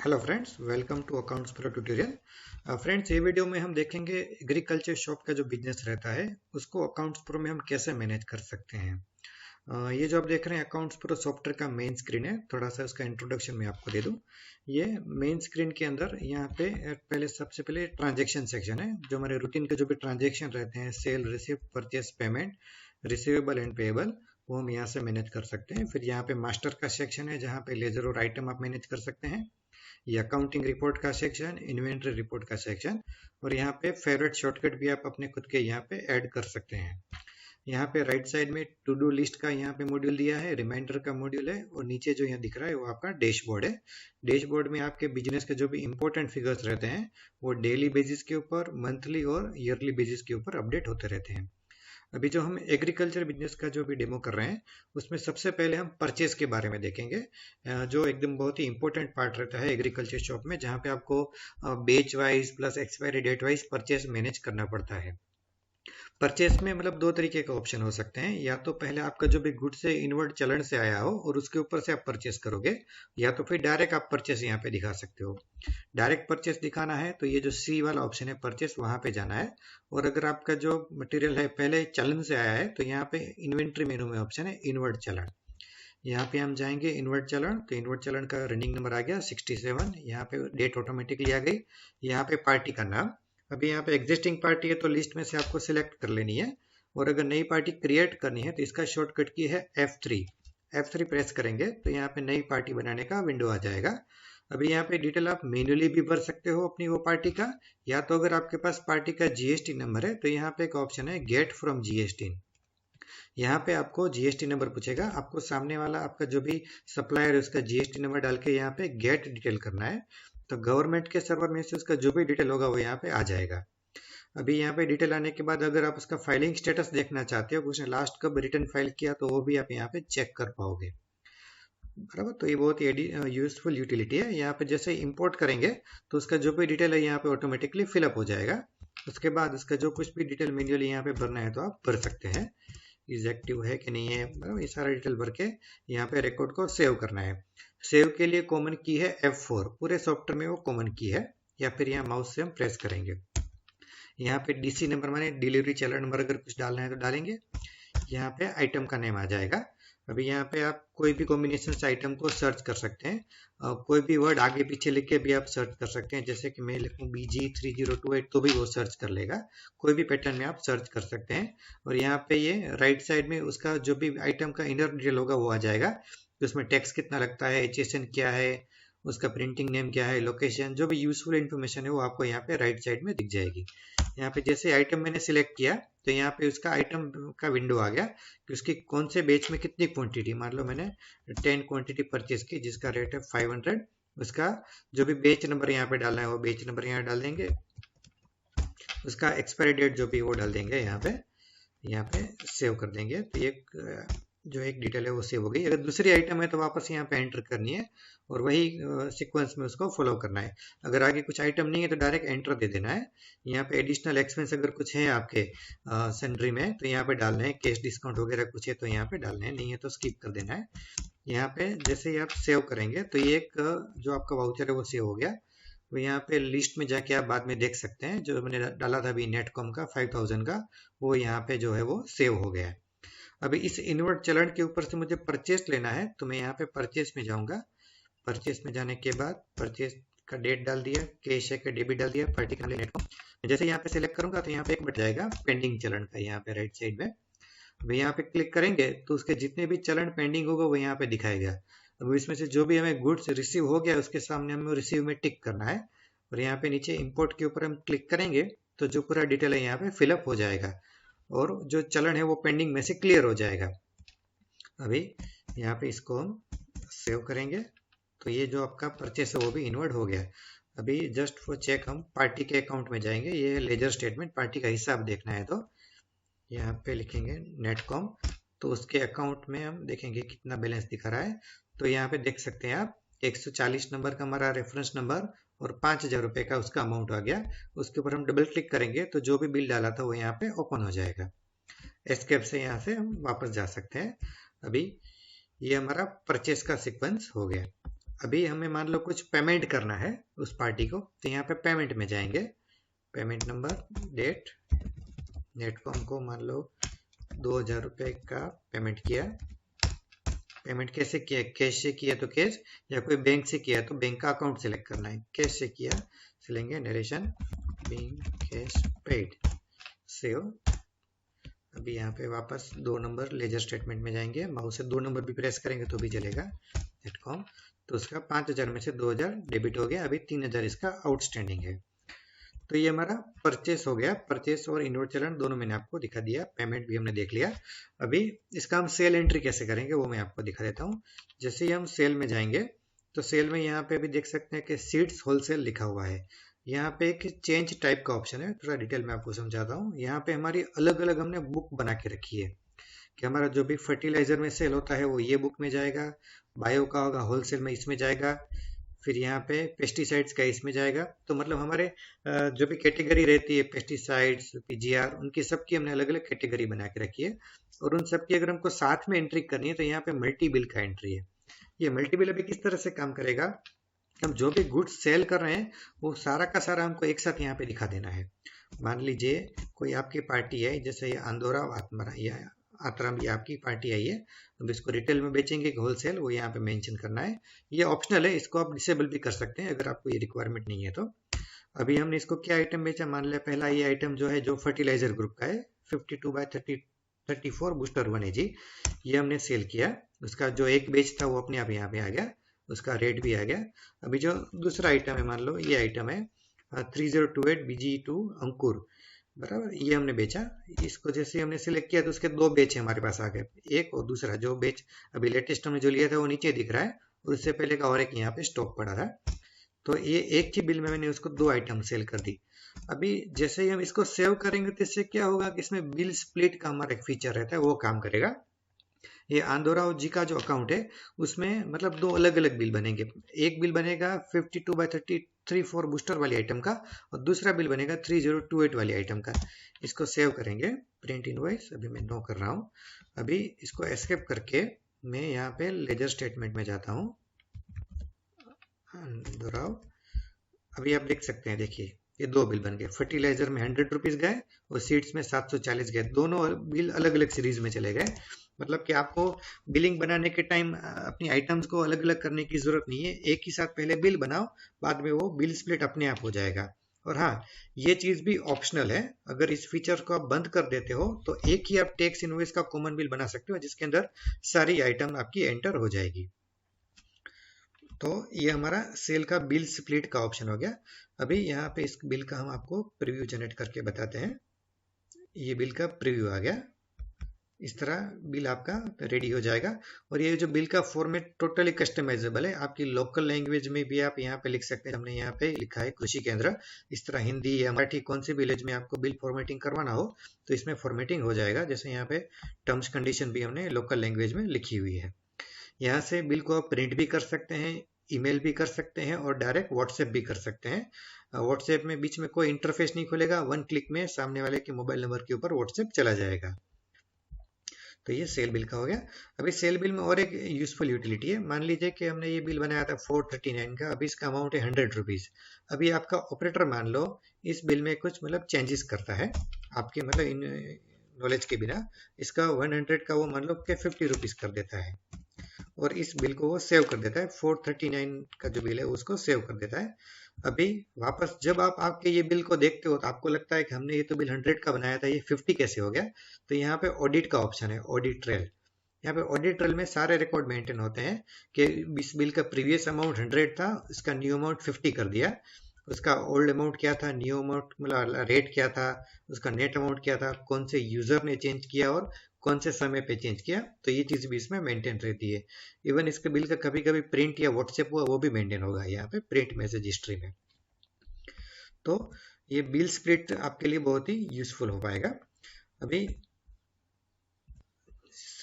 Hello friends, welcome to Accounts Pro tutorial. Friends, ये video में हम देखेंगे एग्रीकल्चर शॉप का जो बिजनेस रहता है उसको अकाउंट्स प्रो में हम कैसे मैनेज कर सकते हैं। ये जो आप देख रहे हैं अकाउंट्स प्रो सॉफ्टवेयर का मेन स्क्रीन है। थोड़ा सा उसका इंट्रोडक्शन मैं आपको दे दूं। ये मेन स्क्रीन के अंदर यहाँ पे पहले सबसे पहले ट्रांजेक्शन सेक्शन है। जो हमारे रूटीन के जो भी ट्रांजेक्शन रहते हैं, sale, receipt, purchase, payment, receivable and payable, वो हम यहाँ से मैनेज कर सकते हैं। फिर यहाँ पे मास्टर का सेक्शन है जहाँ पे लेजर और आइटम आप मैनेज कर सकते हैं। ये अकाउंटिंग रिपोर्ट का सेक्शन, इन्वेंट्री रिपोर्ट का सेक्शन, और यहाँ पे फेवरेट शॉर्टकट भी आप अपने खुद के यहाँ पे ऐड कर सकते हैं। यहाँ पे राइट साइड में टू डू लिस्ट का यहाँ पे मॉड्यूल दिया है, रिमाइंडर का मॉड्यूल है, और नीचे जो यहाँ दिख रहा है वो आपका डैशबोर्ड है। डैशबोर्ड में आपके बिजनेस के जो भी इंपॉर्टेंट फिगर्स रहते हैं वो डेली बेसिस के ऊपर, मंथली और ईयरली बेसिस के ऊपर अपडेट होते रहते हैं। अभी जो हम एग्रीकल्चर बिजनेस का जो भी डेमो कर रहे हैं उसमें सबसे पहले हम परचेस के बारे में देखेंगे, जो एकदम बहुत ही इंपॉर्टेंट पार्ट रहता है एग्रीकल्चर शॉप में, जहाँ पे आपको batch wise plus expiry date wise purchase manage करना पड़ता है। परचेस में मतलब दो तरीके के ऑप्शन हो सकते हैं। या तो पहले आपका जो भी गुड्स से इनवर्ड चलन से आया हो और उसके ऊपर से आप परचेस करोगे, या तो फिर डायरेक्ट आप परचेस यहाँ पे दिखा सकते हो। डायरेक्ट परचेस दिखाना है तो ये जो सी वाला ऑप्शन है परचेस, वहां पे जाना है। और अगर आपका जो मटेरियल है पहले चलन से आया है तो यहाँ पे इन्वेंट्री मेनू में ऑप्शन है इनवर्ड चलन। यहाँ पे हम जाएंगे इनवर्ड चलन, तो इनवर्ड चलन का रनिंग नंबर आ गया 67। यहाँ पे डेट ऑटोमेटिकली आ गई। यहाँ पे पार्टी का नाम, अभी यहाँ पे एग्जिस्टिंग पार्टी है तो लिस्ट में से आपको सिलेक्ट कर लेनी है। और अगर नई पार्टी क्रिएट करनी है तो इसका शॉर्टकट की है F3। F3 प्रेस करेंगे तो यहाँ पे नई पार्टी बनाने का विंडो आ जाएगा। अभी यहाँ पे डिटेल आप मैन्युअली भी भर सकते हो अपनी वो पार्टी का, या तो अगर आपके पास पार्टी का जीएसटी नंबर है तो यहाँ पे एक ऑप्शन है गेट फ्रॉम जीएसटी। यहाँ पे आपको जीएसटी नंबर पूछेगा, आपको सामने वाला आपका जो भी सप्लायर है उसका जीएसटी नंबर डाल के यहाँ पे गेट डिटेल करना है। तो गवर्नमेंट के सर्वर में से उसका जो भी डिटेल होगा वो यहाँ पे आ जाएगा। अभी यहाँ पे डिटेल आने के बाद अगर आप उसका फाइलिंग स्टेटस देखना चाहते हो, उसने लास्ट कब रिटर्न फाइल किया, तो वो भी आप यहाँ पे चेक कर पाओगे। बराबर, तो ये बहुत ही यूजफुल यूटिलिटी है। यहाँ पे जैसे इंपोर्ट करेंगे तो उसका जो भी डिटेल है यहाँ पे ऑटोमेटिकली फिलअप हो जाएगा। उसके बाद उसका जो कुछ भी डिटेल मैन्युअली यहाँ पे भरना है तो आप भर सकते हैं। इज एक्टिव है कि नहीं है, मतलब ये सारा डिटेल भर के यहाँ पे रिकॉर्ड को सेव करना है। सेव के लिए कॉमन की है F4, पूरे सॉफ्टवेयर में वो कॉमन की है। या फिर यहाँ माउस से हम प्रेस करेंगे। यहाँ पे डीसी नंबर माने डिलीवरी चैनल नंबर अगर कुछ डालना है तो डालेंगे। यहाँ पे आइटम का नेम आ जाएगा। अभी यहाँ पे आप कोई भी कॉम्बिनेशन से आइटम को सर्च कर सकते हैं। कोई भी वर्ड आगे पीछे लिख के भी आप सर्च कर सकते हैं। जैसे कि मैं लिखूँ BG3028 तो भी वो सर्च कर लेगा। कोई भी पैटर्न में आप सर्च कर सकते हैं। और यहाँ पे ये राइट साइड में उसका जो भी आइटम का इनर डिटेल होगा वो आ जाएगा। उसमें टैक्स कितना लगता है, HSN क्या है, उसका प्रिंटिंग नेम क्या है, लोकेशन, जो भी यूजफुल इन्फॉर्मेशन है वो आपको यहाँ पे राइट साइड में दिख जाएगी। यहाँ पे जैसे आइटम मैंने सिलेक्ट किया तो यहाँ पे उसका आइटम का विंडो आ गया कि उसकी कौन से बेच में कितनी क्वांटिटी। मान लो मैंने 10 क्वांटिटी परचेज की जिसका रेट है 500। उसका जो भी बेच नंबर यहाँ पे डालना है वो बेच नंबर यहाँ डाल देंगे। उसका एक्सपायरी डेट जो भी वो डाल देंगे यहाँ पे सेव कर देंगे। तो एक जो एक डिटेल है वो सेव हो गई। अगर दूसरी आइटम है तो वापस यहाँ पे एंटर करनी है और वही सीक्वेंस में उसको फॉलो करना है। अगर आगे कुछ आइटम नहीं है तो डायरेक्ट एंटर दे देना है। यहाँ पे एडिशनल एक्सपेंस अगर कुछ है आपके सैलरी में तो यहाँ पे डालना है। कैश डिस्काउंट वगैरह कुछ है तो यहाँ पे डालना है, नहीं है तो स्किप कर देना है। यहाँ पे जैसे ही आप सेव करेंगे तो ये एक जो आपका वाउचर है वो सेव हो गया। तो यहाँ पे लिस्ट में जाके आप बाद में देख सकते हैं, जो मैंने डाला था अभी नेटकॉम का 5000 का, वो यहाँ पे जो है वो सेव हो गया है। अभी इस इनवर्ड चलन के ऊपर से मुझे परचेस लेना है तो मैं यहाँ पे परचेस में जाऊंगा। परचेस में जाने के बाद परचेस का डेट डाल दिया, कैश है का डेबिट डाल दिया, पर्टिकुलर नेटकॉम। जैसे यहाँ पे सिलेक्ट करूंगा तो यहाँ पे एक बट जाएगा पेंडिंग चलन का, यहाँ पे राइट साइड में। अभी यहाँ पे क्लिक करेंगे तो उसके जितने भी चलन पेंडिंग होगा वो यहाँ पे दिखाएगा। अब इसमें से जो भी हमें गुड्स रिसीव हो गया उसके सामने हमें रिसीव में टिक करना है। और यहाँ पे नीचे इंपोर्ट के ऊपर हम क्लिक करेंगे तो जो पूरा डिटेल है यहाँ पे फिलअप हो जाएगा और जो चलन है वो पेंडिंग में से क्लियर हो जाएगा। अभी यहाँ पे इसको हम सेव करेंगे तो ये जो आपका परचेस है वो भी इन्वर्ट हो गया। अभी जस्ट फॉर चेक हम पार्टी के अकाउंट में जाएंगे। ये लेजर स्टेटमेंट पार्टी का हिसाब देखना है तो यहाँ पे लिखेंगे नेटकॉम, तो उसके अकाउंट में हम देखेंगे कितना बैलेंस दिखा रहा है। तो यहाँ पे देख सकते हैं आप 140 नंबर का हमारा रेफरेंस नंबर और 5000 रुपये का उसका अमाउंट आ गया। उसके ऊपर हम डबल क्लिक करेंगे तो जो भी बिल डाला था वो यहाँ पे ओपन हो जाएगा। एस्केप से यहाँ से हम वापस जा सकते हैं। अभी ये हमारा परचेस का सीक्वेंस हो गया। अभी हमें मान लो कुछ पेमेंट करना है उस पार्टी को, तो यहाँ पे पेमेंट में जाएंगे, पेमेंट नंबर, डेट को हमको मान लो 2000 रुपये का पेमेंट किया। पेमेंट कैसे किया, कैश से किया तो कैश, या कोई बैंक से किया तो बैंक का अकाउंट सेलेक्ट करना है। कैश से किया, सिलेंगे नरेशन बीइंग कैश पेड, सेव। अभी यहाँ पे वापस 2 नंबर लेजर स्टेटमेंट में जाएंगे, माउस से 2 नंबर भी प्रेस करेंगे तो भी चलेगा, .com। तो उसका 5000 में से 2000 डेबिट हो गया, अभी 3000 इसका आउटस्टैंडिंग है। तो ये हमारा परचेस हो गया। परचेस और इनवर्ड चलन दोनों मैंने आपको दिखा दिया, पेमेंट भी हमने देख लिया। अभी इसका हम सेल एंट्री कैसे करेंगे वो मैं आपको दिखा देता हूँ। जैसे ही हम सेल में जाएंगे तो सेल में यहाँ पे भी देख सकते हैं कि सीड्स होलसेल लिखा हुआ है। यहाँ पे एक चेंज टाइप का ऑप्शन है, थोड़ा डिटेल में आपको समझाता हूँ। यहाँ पे हमारी अलग अलग हमने बुक बना के रखी है कि हमारा जो भी फर्टिलाइजर में सेल होता है वो ये बुक में जाएगा, बायो का होगा होलसेल में इसमें जाएगा, फिर यहाँ पे पेस्टिसाइड्स का इसमें जाएगा। तो मतलब हमारे जो भी कैटेगरी रहती है पेस्टिसाइड्स, पीजीआर, उनकी सबकी हमने अलग अलग कैटेगरी बना के रखी है। और उन सबकी अगर हमको साथ में एंट्री करनी है तो यहाँ पे मल्टी बिल का एंट्री है। ये मल्टी बिल अभी किस तरह से काम करेगा, हम जो भी गुड्स सेल कर रहे हैं वो सारा का सारा हमको एक साथ यहाँ पे दिखा देना है। मान लीजिए कोई आपकी पार्टी है, जैसे ये आंदोरा या आतराम, ये आपकी पार्टी आई है, अब इसको रिटेल में बेचेंगे कि होलसेल, वो यहाँ पे मेंशन करना है। ये ऑप्शनल है, इसको आप डिसेबल भी कर सकते हैं अगर आपको ये रिक्वायरमेंट नहीं है तो। अभी हमने इसको क्या आइटम बेचा, मान लिया पहला ये आइटम जो है जो फर्टिलाइजर ग्रुप का है 52/34 बूस्टर 1 AG, ये हमने सेल किया। उसका जो एक बेच था वो अपने आप यहाँ पे आ गया, उसका रेट भी आ गया। अभी जो दूसरा आइटम है, मान लो ये आइटम है 3028 BG2 अंकुर, बराबर, ये हमने बेचा। इसको जैसे हमने सिलेक्ट किया तो उसके 2 बेच हमारे पास आ गए, एक और दूसरा। जो बेच अभी लेटेस्ट हमने जो लिया था वो नीचे दिख रहा है, और उससे पहले का और एक यहाँ पे स्टॉक पड़ा था। तो ये एक ही बिल में मैंने उसको 2 आइटम सेल कर दी। अभी जैसे ही हम इसको सेव करेंगे तो इससे क्या होगा कि इसमें बिल स्प्लिट का हमारा एक फीचर रहता है, वो काम करेगा। ये आंदोराव जी का जो अकाउंट है उसमें मतलब 2 अलग अलग बिल बनेंगे। एक बिल बनेगा 52/34 बूस्टर वाली आइटम का, और दूसरा बिल बनेगा 3028 वाली आइटम का। इसको सेव करेंगे, प्रिंट इनवॉइस, अभी मैं नो कर रहा हूँ। अभी इसको एस्केप करके मैं यहाँ पे लेजर स्टेटमेंट में जाता हूँ, आंदोराव। अभी आप देख सकते हैं, देखिए ये 2 बिल बन गए, फर्टिलाइजर में 100 रुपीज गए और सीड्स में 740 गए, दोनों बिल अलग अलग सीरीज में चले गए। मतलब कि आपको बिलिंग बनाने के टाइम अपनी आइटम्स को अलग अलग करने की जरूरत नहीं है, एक ही साथ पहले बिल बनाओ, बाद में वो बिल स्प्लिट अपने आप हो जाएगा। और हाँ, ये चीज भी ऑप्शनल है, अगर इस फीचर को आप बंद कर देते हो तो एक ही आप टैक्स इनवॉइस का कॉमन बिल बना सकते हो जिसके अंदर सारी आइटम आपकी एंटर हो जाएगी। तो ये हमारा सेल का बिल स्प्लिट का ऑप्शन हो गया। अभी यहाँ पे इस बिल का हम आपको प्रीव्यू जनरेट करके बताते हैं। ये बिल का प्रीव्यू आ गया, इस तरह बिल आपका रेडी हो जाएगा। और ये जो बिल का फॉर्मेट टोटली कस्टमाइजेबल है, आपकी लोकल लैंग्वेज में भी आप यहाँ पे लिख सकते हैं। हमने यहाँ पे लिखा है कृषि केंद्र, इस तरह हिंदी या मराठी कौन से विलेज में आपको बिल फॉर्मेटिंग करवाना हो तो इसमें फॉर्मेटिंग हो जाएगा। जैसे यहाँ पे टर्म्स कंडीशन भी हमने लोकल लैंग्वेज में लिखी हुई है। यहाँ से बिल को आप प्रिंट भी कर सकते हैं, ईमेल भी कर सकते हैं, और डायरेक्ट व्हाट्सएप भी कर सकते हैं। व्हाट्सएप में बीच में कोई इंटरफेस नहीं खुलेगा, 1 क्लिक में सामने वाले के मोबाइल नंबर के ऊपर व्हाट्सएप चला जाएगा। तो ये सेल बिल का हो गया। अभी सेल बिल में और एक यूजफुल यूटिलिटी है। मान लीजिए कि हमने ये बिल बनाया था 439 का, अभी इसका अमाउंट है 100 रुपीज। अभी आपका ऑपरेटर मान लो इस बिल में कुछ मतलब चेंजेस करता है, आपके मतलब इन नॉलेज के बिना, इसका 100 का वो मान लो कि 50 रुपीज कर देता है, और इस बिल को वो सेव कर देता है। 439 का जो बिल है उसको सेव कर देता है। अभी वापस जब आप आपके ये बिल को देखते हो तो आपको लगता है कि हमने ये तो बिल 100 का बनाया था, ये 50 कैसे हो गया। तो यहाँ पे ऑडिट का ऑप्शन है, ऑडिट ट्रेल। यहाँ पे ऑडिट ट्रेल में सारे रिकॉर्ड मेंटेन होते हैं कि इस बिल का प्रीवियस अमाउंट 100 था, इसका न्यू अमाउंट 50 कर दिया, उसका ओल्ड अमाउंट क्या था, न्यू अमाउंट मतलब रेट क्या था, उसका नेट अमाउंट क्या था, कौन से यूजर ने चेंज किया और कौन से समय पे चेंज किया। तो ये चीज भी इसमें मेंटेन रहती है। इवन इसके बिल का कभी कभी प्रिंट या व्हाट्सएप हुआ वो भी मेंटेन होगा यहाँ पे प्रिंट मैसेज हिस्ट्री में। तो ये बिल स्प्लिट आपके लिए बहुत ही यूजफुल हो पाएगा। अभी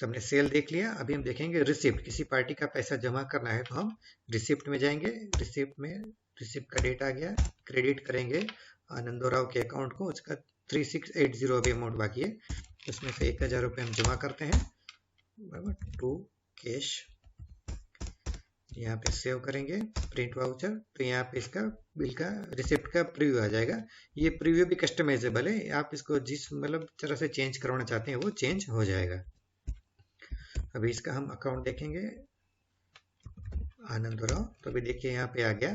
हमने सेल देख लिया, अभी हम देखेंगे रिसिप्ट। किसी पार्टी का पैसा जमा करना है तो हम रिसिप्ट में जाएंगे। रिसिप्ट में रिसिप्ट का डेट आ गया, क्रेडिट करेंगे आनंदोराव के अकाउंट को, उसका 3680 अभी अमाउंट बाकी है, उसमें से 1000 रुपये हम जमा करते हैं, बराबर, टू कैश। यहाँ पे सेव करेंगे प्रिंट वाउचर, तो यहाँ पे इसका बिल का रिसिप्ट का प्रीव्यू आ जाएगा। ये प्रीव्यू भी कस्टमाइजेबल है, आप इसको जिस मतलब तरह से चेंज करवाना चाहते हैं वो चेंज हो जाएगा। अभी इसका हम अकाउंट देखेंगे आनंद राव, तो अभी देखिए यहाँ पे आ गया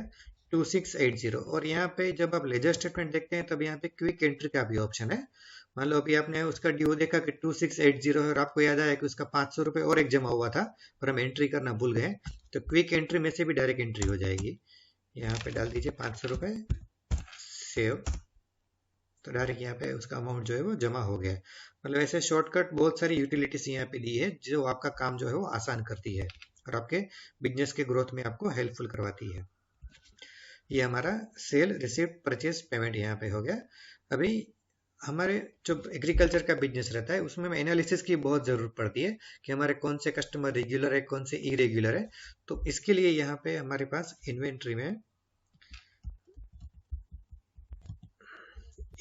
2680। और यहाँ पे जब आप लेजर स्टेटमेंट देखते हैं तब यहाँ पे क्विक एंट्री का भी ऑप्शन है। मान लो अभी आपने उसका ड्यू देखा कि 2680 है और आपको याद आया कि उसका 500 रुपये और एक जमा हुआ था और हम एंट्री करना भूल गए, तो क्विक एंट्री में से भी डायरेक्ट एंट्री हो जाएगी। यहाँ पे डाल दीजिए 500 रुपये, सेव, तो डायरेक्ट यहाँ पे उसका अमाउंट जो है वो जमा हो गया। मतलब ऐसे शॉर्टकट बहुत सारी यूटिलिटीज यहाँ पे दी है जो आपका काम जो है वो आसान करती है और आपके बिजनेस के ग्रोथ में आपको हेल्पफुल करवाती है। ये हमारा सेल रिसिप्ट परचेज पेमेंट यहाँ पे हो गया। अभी हमारे जो एग्रीकल्चर का बिजनेस रहता है उसमें एनालिसिस की बहुत ज़रूरत पड़ती है कि हमारे कौन से कस्टमर रेगुलर है, कौन से इरेगुलर है। तो इसके लिए यहाँ पे हमारे पास इन्वेंट्री में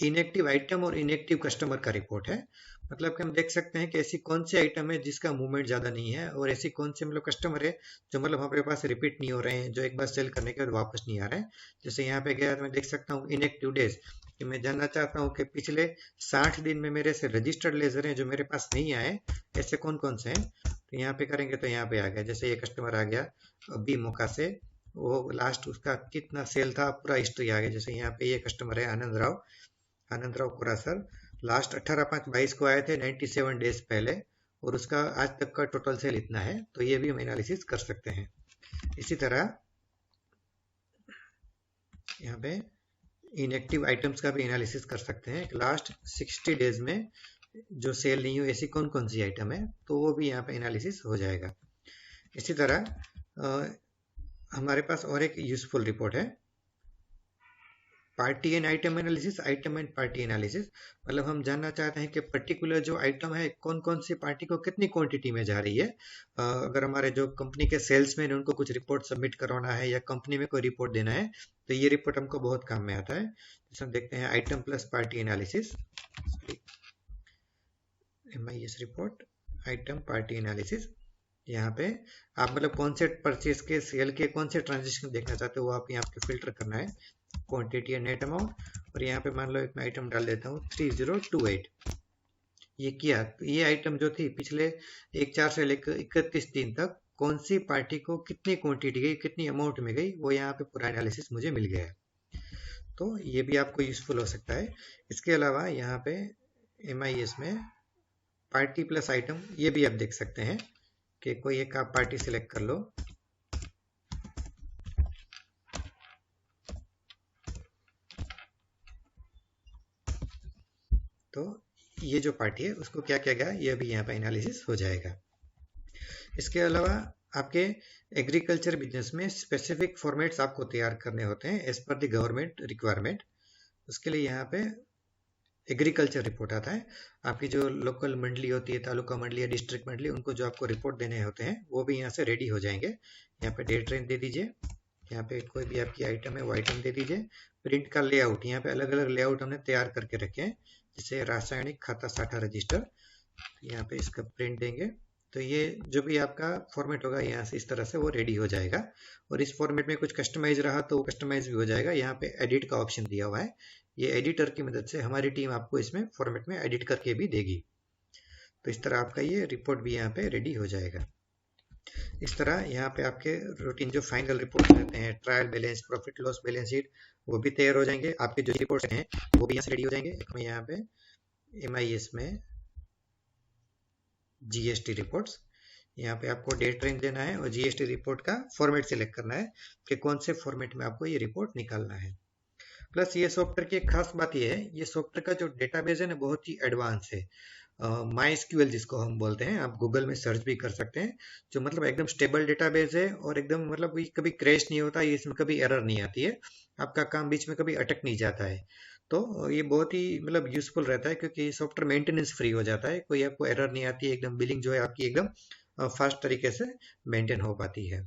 इनएक्टिव आइटम और इनएक्टिव कस्टमर का रिपोर्ट है। मतलब कि हम देख सकते हैं कि ऐसी कौन सी आइटम है जिसका मूवमेंट ज़्यादा नहीं है और ऐसी कौन से मतलब कस्टमर है जो मतलब हमारे पास रिपीट नहीं हो रहे हैं, जो एक बार सेल करने के बाद वापस नहीं आ रहे हैं। जैसे यहाँ पे गया तो मैं देख सकता हूँ इनएक्टिव डेज, कि मैं जानना चाहता हूँ कि पिछले 60 दिन में मेरे से रजिस्टर्ड लेजर हैं जो मेरे पास नहीं आए, ऐसे कौन कौन से हैं। तो यहाँ पे करेंगे तो यहाँ पे आ गया, जैसे ये कस्टमर आ गया बी मौका से, वो लास्ट उसका कितना सेल था पूरा हिस्ट्री आ गया। जैसे यहाँ पे ये कस्टमर है आनंद राव कुरासर, लास्ट 18/5/22 को आए थे 97 डेज पहले और उसका आज तक का टोटल सेल इतना है। तो ये भी हम एनालिसिस कर सकते हैं। इसी तरह यहाँ पे इनएक्टिव आइटम्स का भी एनालिसिस कर सकते हैं। लास्ट 60 डेज में जो सेल नहीं हुई ऐसी कौन कौन सी आइटम है, तो वो भी यहाँ पे एनालिसिस हो जाएगा। इसी तरह हमारे पास और एक यूजफुल रिपोर्ट है, party and item analysis, item and party analysis. मतलब हम जानना चाहते हैं कि पर्टिकुलर जो आइटम है कौन कौन सी पार्टी को कितनी क्वांटिटी में जा रही है। अगर हमारे जो कंपनी के सेल्समैन उनको कुछ रिपोर्ट सबमिट करवाना है या कंपनी में कोई रिपोर्ट देना है तो ये रिपोर्ट हमको बहुत काम में आता है। जैसे हम देखते हैं item plus party analysis, MIS report item party analysis. यहाँ पे आप मतलब कौन से परचेज के सेल के कौन से ट्रांजेक्शन देखना चाहते हो वो आप यहाँ पे फिल्टर करना है, क्वांटिटी या नेट अमाउंट। और यहाँ पे मान लो एक मैं आइटम डाल देता हूँ 3028। ये किया तो ये आइटम जो थी पिछले 1/4 से लेकर 31/3 तक कौन सी पार्टी को कितनी क्वांटिटी गई, कितनी अमाउंट में गई, वो यहाँ पे पूरा एनालिसिस मुझे मिल गया है। तो ये भी आपको यूजफुल हो सकता है। इसके अलावा यहाँ पे MIS में पार्टी प्लस आइटम ये भी आप देख सकते हैं कि कोई एक आप पार्टी सिलेक्ट कर लो। तो ये जो पार्टी है उसको क्या किया गया ये भी यहाँ पे एनालिसिस हो जाएगा। इसके अलावा आपके एग्रीकल्चर बिजनेस में स्पेसिफिक फॉर्मेट्स आपको तैयार करने होते हैं as per the government requirement. उसके लिए यहाँ पे एग्रीकल्चर रिपोर्ट आता है। आपकी जो लोकल मंडली होती है, तालुका मंडली या डिस्ट्रिक्ट मंडली, उनको जो आपको रिपोर्ट देने होते हैं वो भी यहाँ से रेडी हो जाएंगे। यहाँ पे डेट रेंज दे दीजिए, यहाँ पे कोई भी आपकी आइटम है वो आइटम दे दीजिए। प्रिंट का लेआउट, यहाँ पे अलग अलग लेआउट हमने तैयार करके रखे हैं, जैसे रासायनिक खाता साठा रजिस्टर, यहाँ पे इसका प्रिंट देंगे तो ये जो भी आपका फॉर्मेट होगा यहाँ से इस तरह से वो रेडी हो जाएगा। और इस फॉर्मेट में कुछ कस्टमाइज रहा तो वो कस्टमाइज भी हो जाएगा। यहाँ पे एडिट का ऑप्शन दिया हुआ है, ये एडिटर की मदद से हमारी टीम आपको इसमें फॉर्मेट में एडिट करके भी देगी। तो इस तरह आपका ये रिपोर्ट भी यहाँ पे रेडी हो जाएगा। इस तरह यहाँ पे आपके रूटीन जो फाइनल रिपोर्ट रहते हैं, trial balance, profit loss balance sheet, वो भी तैयार हो जाएंगे। आपके जो रिपोर्ट्स हैं वो भी यहाँ से रेडी हो जाएंगे। मैं यहाँ पे MIS में GST रिपोर्ट्स, यहाँ पे आपको डेट रेंज देना है और GST रिपोर्ट का फॉर्मेट सिलेक्ट करना है कि कौन से फॉर्मेट में आपको ये रिपोर्ट निकालना है। प्लस ये सॉफ्टवेयर की एक खास बात ये है, ये सॉफ्टवेयर का जो डेटाबेस है ना बहुत ही एडवांस है। MySQL जिसको हम बोलते हैं, आप गूगल में सर्च भी कर सकते हैं, जो मतलब एकदम स्टेबल डेटाबेस है और एकदम मतलब कभी क्रैश नहीं होता, इसमें कभी एरर नहीं आती है, आपका काम बीच में कभी अटक नहीं जाता है। तो ये बहुत ही मतलब यूजफुल रहता है क्योंकि सॉफ्टवेयर मेंटेनेंस फ्री हो जाता है, कोई आपको एरर नहीं आती है, एकदम बिलिंग जो है आपकी एकदम फास्ट तरीके से मेंटेन हो पाती है।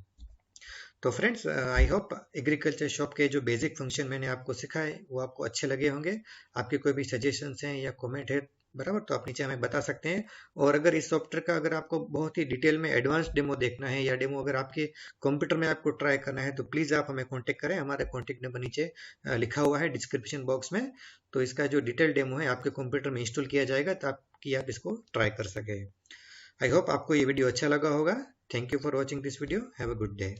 तो friends, I hope agriculture shop के जो बेसिक फंक्शन मैंने आपको सिखाए वो आपको अच्छे लगे होंगे। आपके कोई भी सजेशंस हैं या कमेंट है बराबर। तो आप नीचे हमें बता सकते हैं। और अगर इस सॉफ्टवेयर का अगर आपको बहुत ही डिटेल में एडवांस डेमो देखना है या डेमो अगर आपके कंप्यूटर में आपको ट्राई करना है तो प्लीज़ आप हमें कांटेक्ट करें। हमारे कांटेक्ट नंबर नीचे लिखा हुआ है डिस्क्रिप्शन बॉक्स में। तो इसका जो डिटेल डेमो है आपके कंप्यूटर में इंस्टॉल किया जाएगा ताकि आप इसको ट्राई कर सकें। आई होप आपको ये वीडियो अच्छा लगा होगा। Thank you for watching this video. Have a good day.